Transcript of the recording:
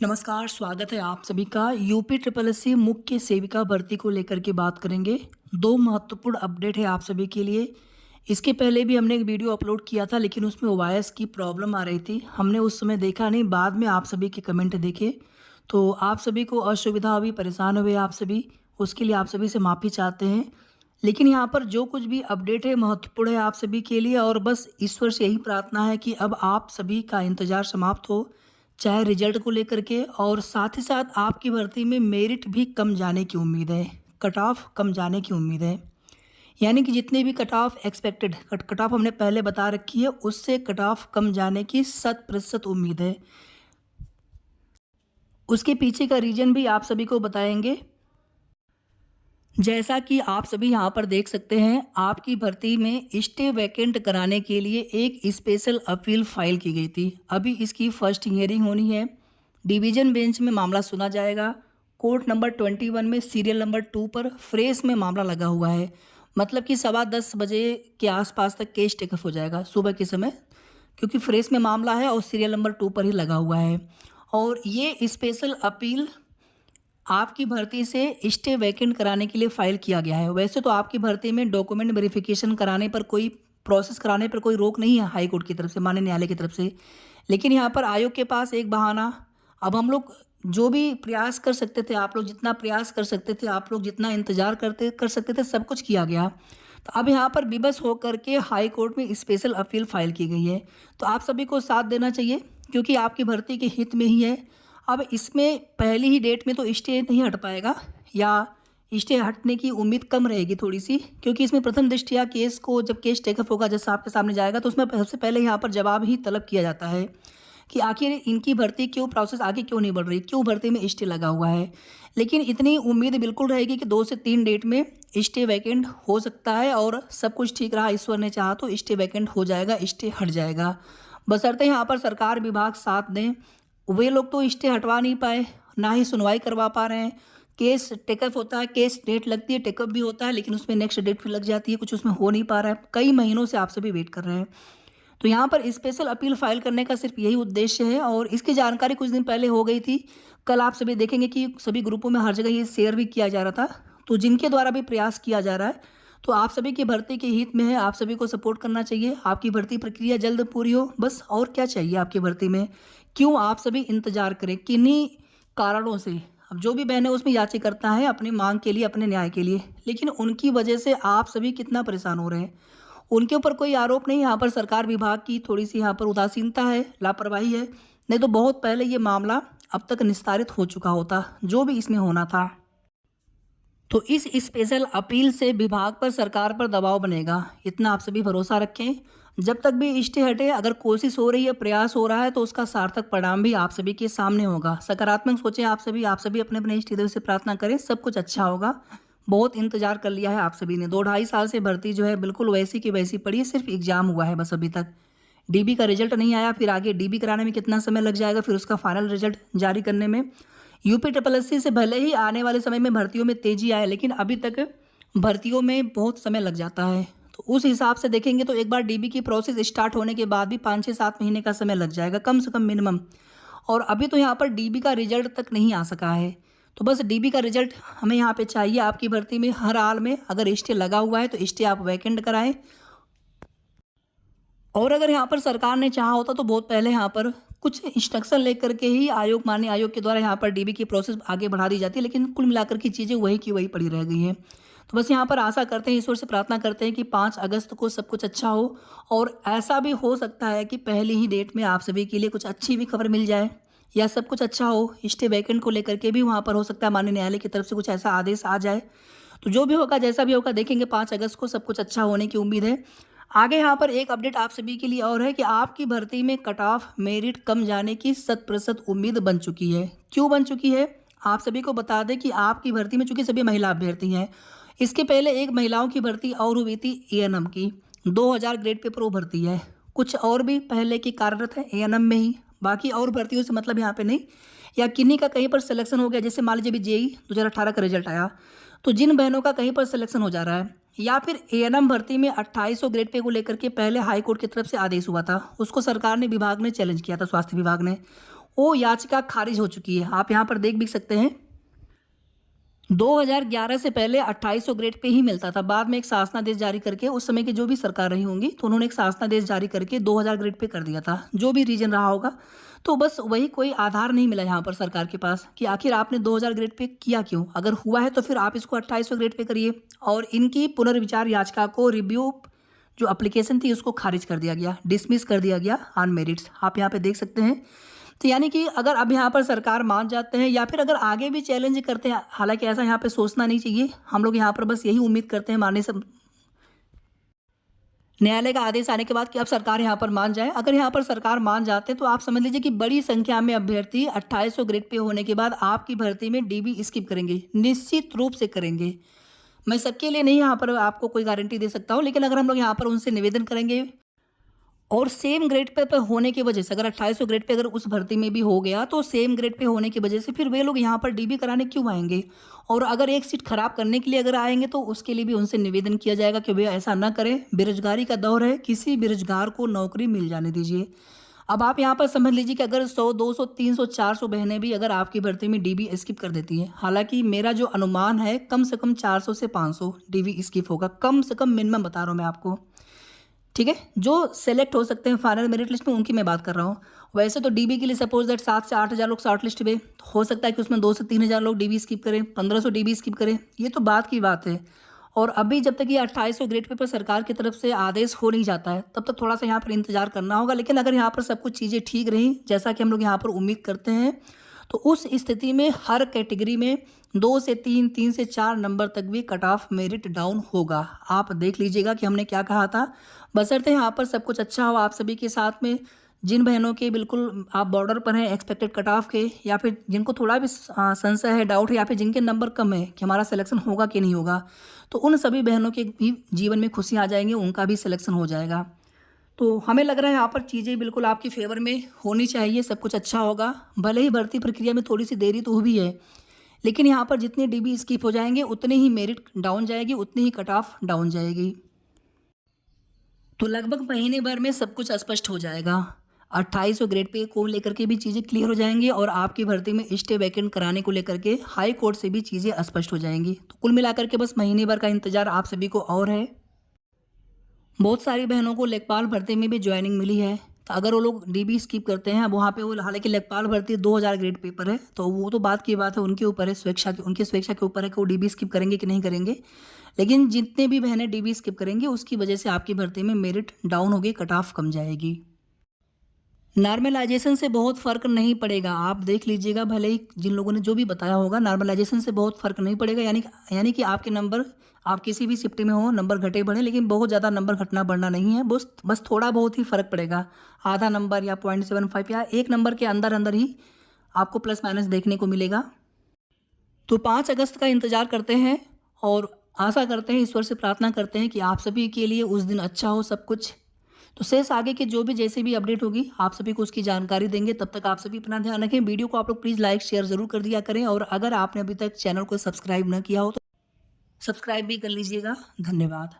नमस्कार, स्वागत है आप सभी का। यूपी ट्रिपल एससी मुख्य सेविका भर्ती को लेकर के बात करेंगे। दो महत्वपूर्ण अपडेट है आप सभी के लिए। इसके पहले भी हमने एक वीडियो अपलोड किया था, लेकिन उसमें वॉइस की प्रॉब्लम आ रही थी। हमने उस समय देखा नहीं, बाद में आप सभी के कमेंट देखे तो आप सभी को असुविधा हुई, परेशान हुए आप सभी। उसके लिए आप सभी से माफ़ी चाहते हैं। लेकिन यहाँ पर जो कुछ भी अपडेट है महत्वपूर्ण है आप सभी के लिए, और बस ईश्वर से यही प्रार्थना है कि अब आप सभी का इंतज़ार समाप्त हो, चाहे रिजल्ट को लेकर के, और साथ ही साथ आपकी भर्ती में मेरिट भी कम जाने की उम्मीद है, कट ऑफ कम जाने की उम्मीद है। यानी कि जितने भी cut off expected cut off हमने पहले बता रखी है, उससे कट ऑफ कम जाने की 100% उम्मीद है। उसके पीछे का रीज़न भी आप सभी को बताएंगे। जैसा कि आप सभी यहाँ पर देख सकते हैं, आपकी भर्ती में स्टे वैकेंट कराने के लिए एक स्पेशल अपील फाइल की गई थी। अभी इसकी फर्स्ट हियरिंग होनी है। डिवीज़न बेंच में मामला सुना जाएगा। कोर्ट नंबर 21 में सीरियल नंबर 2 पर फ्रेश में मामला लगा हुआ है। मतलब कि 10:15 बजे के आसपास तक केस टेकअप हो जाएगा सुबह के समय, क्योंकि फ्रेश में मामला है और सीरियल नंबर 2 पर ही लगा हुआ है। और ये स्पेशल अपील आपकी भर्ती से स्टे वैकेंट कराने के लिए फ़ाइल किया गया है। वैसे तो आपकी भर्ती में डॉक्यूमेंट वेरिफिकेशन कराने पर, कोई प्रोसेस कराने पर कोई रोक नहीं है हाई कोर्ट की तरफ से, माननीय न्यायालय की तरफ से। लेकिन यहाँ पर आयोग के पास एक बहाना, अब हम लोग जो भी प्रयास कर सकते थे, आप लोग जितना प्रयास कर सकते थे, आप लोग जितना इंतजार कर सकते थे, सब कुछ किया गया। तो अब यहाँ पर विवश होकर के हाई कोर्ट में स्पेशल अपील फाइल की गई है। तो आप सभी को साथ देना चाहिए, क्योंकि आपकी भर्ती के हित में ही है। अब इसमें पहली ही डेट में तो स्टे नहीं हट पाएगा, या स्टे हटने की उम्मीद कम रहेगी थोड़ी सी, क्योंकि इसमें प्रथम दृष्टया केस को, जब केस टेकअप होगा, जैसे आपके सामने जाएगा, तो उसमें सबसे पहले यहाँ पर जवाब ही तलब किया जाता है कि आखिर इनकी भर्ती क्यों, प्रोसेस आगे क्यों नहीं बढ़ रही, क्यों भर्ती में स्टे लगा हुआ है। लेकिन इतनी उम्मीद बिल्कुल रहेगी कि 2 से 3 डेट में स्टे वैकेंट हो सकता है, और सब कुछ ठीक रहा, ईश्वर ने चाहा तो स्टे वैकेंट हो जाएगा, स्टे हट जाएगा। बशर्ते यहाँ पर सरकार विभाग साथ दें। वे लोग तो स्टे हटवा नहीं पाए, ना ही सुनवाई करवा पा रहे हैं। केस टेकअप होता है, केस डेट लगती है, टेकअप भी होता है, लेकिन उसमें नेक्स्ट डेट भी लग जाती है, कुछ उसमें हो नहीं पा रहा है। कई महीनों से आप सभी वेट कर रहे हैं। तो यहाँ पर स्पेशल अपील फाइल करने का सिर्फ यही उद्देश्य है, और इसकी जानकारी कुछ दिन पहले हो गई थी। कल आप सभी देखेंगे कि सभी ग्रुपों में हर जगह ये शेयर भी किया जा रहा था। तो जिनके द्वारा भी प्रयास किया जा रहा है, तो आप सभी की भर्ती के हित में है, आप सभी को सपोर्ट करना चाहिए। आपकी भर्ती प्रक्रिया जल्द पूरी हो, बस और क्या चाहिए आपकी भर्ती में। क्यों आप सभी इंतजार करें, किन्हीं कारणों से। अब जो भी बहनें उसमें याचिका है अपनी मांग के लिए, अपने न्याय के लिए, लेकिन उनकी वजह से आप सभी कितना परेशान हो रहे हैं। उनके ऊपर कोई आरोप नहीं, यहाँ पर सरकार विभाग की थोड़ी सी यहाँ पर उदासीनता है, लापरवाही है। नहीं तो बहुत पहले ये मामला अब तक निस्तारित हो चुका होता, जो भी इसमें होना था। तो इस स्पेशल अपील से विभाग पर, सरकार पर दबाव बनेगा, इतना आप सभी भरोसा रखें। जब तक भी स्टे हटे, अगर कोशिश हो रही है, प्रयास हो रहा है, तो उसका सार्थक परिणाम भी आप सभी के सामने होगा। सकारात्मक सोचें आप सभी अपने अपने इष्ट देव से प्रार्थना करें, सब कुछ अच्छा होगा। बहुत इंतजार कर लिया है आप सभी ने, 2-2.5 साल से भर्ती जो है बिल्कुल वैसी की वैसी पड़ी है, सिर्फ एग्जाम हुआ है बस अभी तक। डीबी का रिजल्ट नहीं आया, फिर आगे डीबी कराने में कितना समय लग जाएगा, फिर उसका फाइनल रिजल्ट जारी करने में। यूपी ट्रिपल एससी से भले ही आने वाले समय में भर्तियों में तेजी आए, लेकिन अभी तक भर्तियों में बहुत समय लग जाता है। तो उस हिसाब से देखेंगे तो एक बार डीबी की प्रोसेस स्टार्ट होने के बाद भी 5-6-7 महीने का समय लग जाएगा कम से कम मिनिमम। और अभी तो यहाँ पर डीबी का रिजल्ट तक नहीं आ सका है। तो बस डीबी का रिजल्ट हमें यहाँ पे चाहिए आपकी भर्ती में। हर हाल में अगर स्टे लगा हुआ है तो स्टे आप वैकेंट कराएं। और अगर यहाँ पर सरकार ने चाहा होता तो बहुत पहले यहाँ पर कुछ इंस्ट्रक्शन लेकर के ही आयोग, माननीय आयोग के द्वारा यहाँ पर डीबी की प्रोसेस आगे बढ़ा दी जाती है, लेकिन कुल मिलाकर की चीज़ें वही की वही पड़ी रह गई हैं। तो बस यहाँ पर आशा करते हैं, ईश्वर से प्रार्थना करते हैं कि 5 अगस्त को सब कुछ अच्छा हो। और ऐसा भी हो सकता है कि पहली ही डेट में आप सभी के लिए कुछ अच्छी भी खबर मिल जाए, या सब कुछ अच्छा हो। स्टे वैकेंट को लेकर के भी वहाँ पर हो सकता है माननीय न्यायालय की तरफ से कुछ ऐसा आदेश आ जाए। तो जो भी होगा, जैसा भी होगा, देखेंगे 5 अगस्त को सब कुछ अच्छा होने की उम्मीद है। आगे यहाँ पर एक अपडेट आप सभी के लिए और है कि आपकी भर्ती में कट ऑफ मेरिट कम जाने की 100% उम्मीद बन चुकी है। क्यों बन चुकी है, आप सभी को बता दें कि आपकी भर्ती में चूंकि सभी महिला अभ्यर्थी हैं, इसके पहले एक महिलाओं की भर्ती और हुई थी एएनएम की, 2000 ग्रेड पे प्रो भर्ती है। कुछ और भी पहले की कार्यरत है एएनएम में ही, बाकी और भर्तियों से मतलब यहाँ पे नहीं। या किन्हीं का कहीं पर सिलेक्शन हो गया, जैसे मान लीजिए अभी जेई 2018 का रिजल्ट आया, तो जिन बहनों का कहीं पर सिलेक्शन हो जा रहा है, या फिर एएनएम भर्ती में 2800 ग्रेड पे को लेकर के पहले हाई कोर्ट की तरफ से आदेश हुआ था, उसको सरकार ने, विभाग ने चैलेंज किया था, स्वास्थ्य विभाग ने। वो याचिका खारिज हो चुकी है। आप यहाँ पर देख भी सकते हैं 2011 से पहले 2800 ग्रेड पे ही मिलता था। बाद में एक शासनादेश जारी करके, उस समय की जो भी सरकार रही होंगी तो उन्होंने एक शासनादेश जारी करके 2000 ग्रेड पे कर दिया था, जो भी रीजन रहा होगा। तो बस वही, कोई आधार नहीं मिला यहाँ पर सरकार के पास कि आखिर आपने 2000 ग्रेड पे किया क्यों। अगर हुआ है तो फिर आप इसको 2800 ग्रेड पे करिए। और इनकी पुनर्विचार याचिका को, रिव्यू जो एप्लीकेशन थी उसको खारिज कर दिया गया, डिसमिस कर दिया गया ऑन मेरिट्स। आप यहाँ पे देख सकते हैं। तो यानी कि अगर अब यहाँ पर सरकार मान जाते हैं या फिर अगर आगे भी चैलेंज करते हैं, हालांकि ऐसा यहाँ पे सोचना नहीं चाहिए, हम लोग यहाँ पर बस यही उम्मीद करते हैं माननीय न्यायालय का आदेश आने के बाद कि अब सरकार यहाँ पर मान जाए। अगर यहाँ पर सरकार मान जाते हैं तो आप समझ लीजिए कि बड़ी संख्या में अभ्यर्थी 2800 ग्रेड पे होने के बाद आपकी भर्ती में डीबी स्किप करेंगे, निश्चित रूप से करेंगे। मैं सबके लिए नहीं यहाँ पर आपको कोई गारंटी दे सकता हूँ, लेकिन अगर हम लोग यहाँ पर उनसे निवेदन करेंगे और सेम ग्रेड पे होने की वजह से, अगर 2800 ग्रेड पे अगर उस भर्ती में भी हो गया तो सेम ग्रेड पे होने की वजह से फिर वे लोग यहाँ पर डीबी कराने क्यों आएंगे। और अगर एक सीट खराब करने के लिए अगर आएंगे तो उसके लिए भी उनसे निवेदन किया जाएगा कि वे ऐसा ना करें। बेरोजगारी का दौर है, किसी बेरोजगार को नौकरी मिल जाने दीजिए। अब आप यहाँ पर समझ लीजिए कि अगर 100, 200, 300, 400 बहनें भी अगर आपकी भर्ती में डीबी स्किप कर देती हैं, हालांकि मेरा जो अनुमान है कम से कम 400 से 500 डीबी स्किप होगा, कम से कम मिनिमम बता रहा हूँ मैं आपको, ठीक है। जो सेलेक्ट हो सकते हैं फाइनल मेरिट लिस्ट में उनकी मैं बात कर रहा हूँ। वैसे तो डीबी के लिए सपोज दैट 7 से 8 हज़ार लोग शॉर्ट लिस्ट में, हो सकता है कि उसमें 2 से 3 हज़ार लोग डीबी स्किप करें, 1500 डीबी स्किप करें, ये तो बात की बात है। और अभी जब तक ये 2800 ग्रेड पे पर सरकार की तरफ से आदेश हो नहीं जाता है तब तक थोड़ा सा यहाँ पर इंतजार करना होगा। लेकिन अगर यहाँ पर सब कुछ चीज़ें ठीक रही जैसा कि हम लोग यहाँ पर उम्मीद करते हैं तो उस स्थिति में हर कैटेगरी में 2 से 3, 3 से 4 नंबर तक भी कट ऑफ मेरिट डाउन होगा। आप देख लीजिएगा कि हमने क्या कहा था। बशर्ते यहाँ पर सब कुछ अच्छा हो आप सभी के साथ में। जिन बहनों के बिल्कुल आप बॉर्डर पर हैं एक्सपेक्टेड कट ऑफ के, या फिर जिनको थोड़ा भी संशय है, डाउट है, या फिर जिनके नंबर कम है कि हमारा सिलेक्शन होगा कि नहीं होगा, तो उन सभी बहनों के भी जीवन में खुशियाँ आ जाएंगी, उनका भी सिलेक्शन हो जाएगा। तो हमें लग रहा है यहाँ पर चीज़ें बिल्कुल आपकी फेवर में होनी चाहिए, सब कुछ अच्छा होगा। भले ही भर्ती प्रक्रिया में थोड़ी सी देरी तो हुई है, लेकिन यहाँ पर जितने डीबी स्किप हो जाएंगे उतने ही मेरिट डाउन जाएगी, उतनी ही कट ऑफ डाउन जाएगी। तो लगभग महीने भर में सब कुछ स्पष्ट हो जाएगा। 2800 ग्रेड पे को लेकर के भी चीज़ें क्लियर हो जाएंगी और आपकी भर्ती में स्टे वैकेंट कराने को लेकर के हाई कोर्ट से भी चीज़ें स्पष्ट हो जाएंगी। तो कुल मिलाकर के बस महीने भर का इंतजार आप सभी को और है। बहुत सारी बहनों को लेखपाल भर्ती में भी ज्वाइनिंग मिली है, तो अगर वो लोग डीबी स्किप करते हैं, अब वहाँ पे वो, हालांकि लेखपाल भर्ती 2000 ग्रेड पेपर है तो वो तो बात की बात है, उनके ऊपर है, उनकी स्वेच्छा के ऊपर है कि वो डीबी स्किप करेंगे कि नहीं करेंगे। लेकिन जितने भी बहनें डीबी स्किप करेंगी उसकी वजह से आपकी भर्ती में मेरिट डाउन होगी, कट ऑफ कम जाएगी। नॉर्मलाइजेशन से बहुत फ़र्क नहीं पड़ेगा, आप देख लीजिएगा। भले ही जिन लोगों ने जो भी बताया होगा, नॉर्मलाइजेशन से बहुत फ़र्क नहीं पड़ेगा। यानी कि आपके नंबर, आप किसी भी शिफ्ट में हो, नंबर घटे बढ़े, लेकिन बहुत ज़्यादा नंबर घटना बढ़ना नहीं है, बस थोड़ा बहुत ही फ़र्क पड़ेगा। आधा नंबर या 0.75 या 1 नंबर के अंदर अंदर ही आपको प्लस माइनस देखने को मिलेगा। तो 5 अगस्त का इंतज़ार करते हैं और आशा करते हैं, ईश्वर से प्रार्थना करते हैं कि आप सभी के लिए उस दिन अच्छा हो सब कुछ। तो शेष आगे के जो भी जैसे भी अपडेट होगी आप सभी को उसकी जानकारी देंगे। तब तक आप सभी अपना ध्यान रखें। वीडियो को आप लोग प्लीज़ लाइक शेयर ज़रूर कर दिया करें, और अगर आपने अभी तक चैनल को सब्सक्राइब न किया हो तो सब्सक्राइब भी कर लीजिएगा। धन्यवाद।